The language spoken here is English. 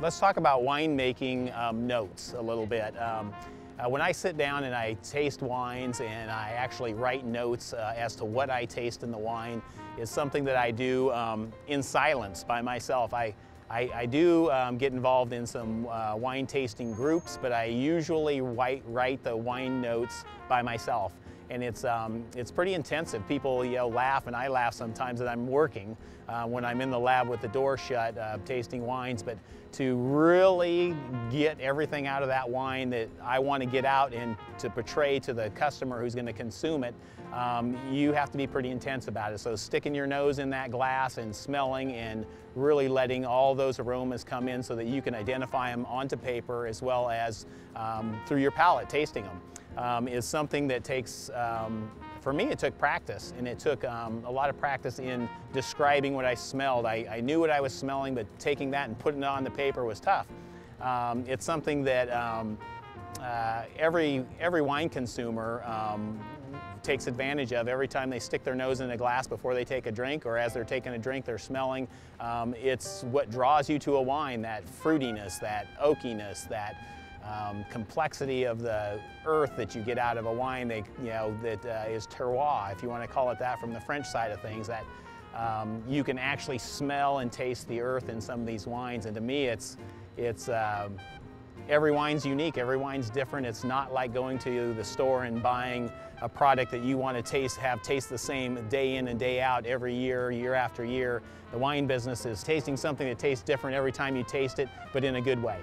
Let's talk about winemaking notes a little bit. When I sit down and I taste wines and I actually write notes as to what I taste in the wine, is something that I do in silence by myself. I do get involved in some wine tasting groups, but I usually write the wine notes by myself. And it's pretty intensive. People laugh, and I laugh sometimes that I'm working when I'm in the lab with the door shut tasting wines. But to really get everything out of that wine that I want to get out and to portray to the customer who's going to consume it, you have to be pretty intense about it. So sticking your nose in that glass and smelling and really letting all those aromas come in so that you can identify them onto paper, as well as through your palate, tasting them. Is something that takes, for me, it took practice, and it took a lot of practice in describing what I smelled. I knew what I was smelling, but taking that and putting it on the paper was tough. It's something that every wine consumer takes advantage of every time they stick their nose in a glass before they take a drink, or as they're taking a drink, they're smelling. It's what draws you to a wine, that fruitiness, that oakiness, that complexity of the earth that you get out of a wine that is terroir, if you want to call it that, from the French side of things. That you can actually smell and taste the earth in some of these wines, and to me, it's every wine's unique. Every wine's different. It's not like going to the store and buying a product that you want to taste the same day in and day out every year, year after year. The wine business is tasting something that tastes different every time you taste it, but in a good way.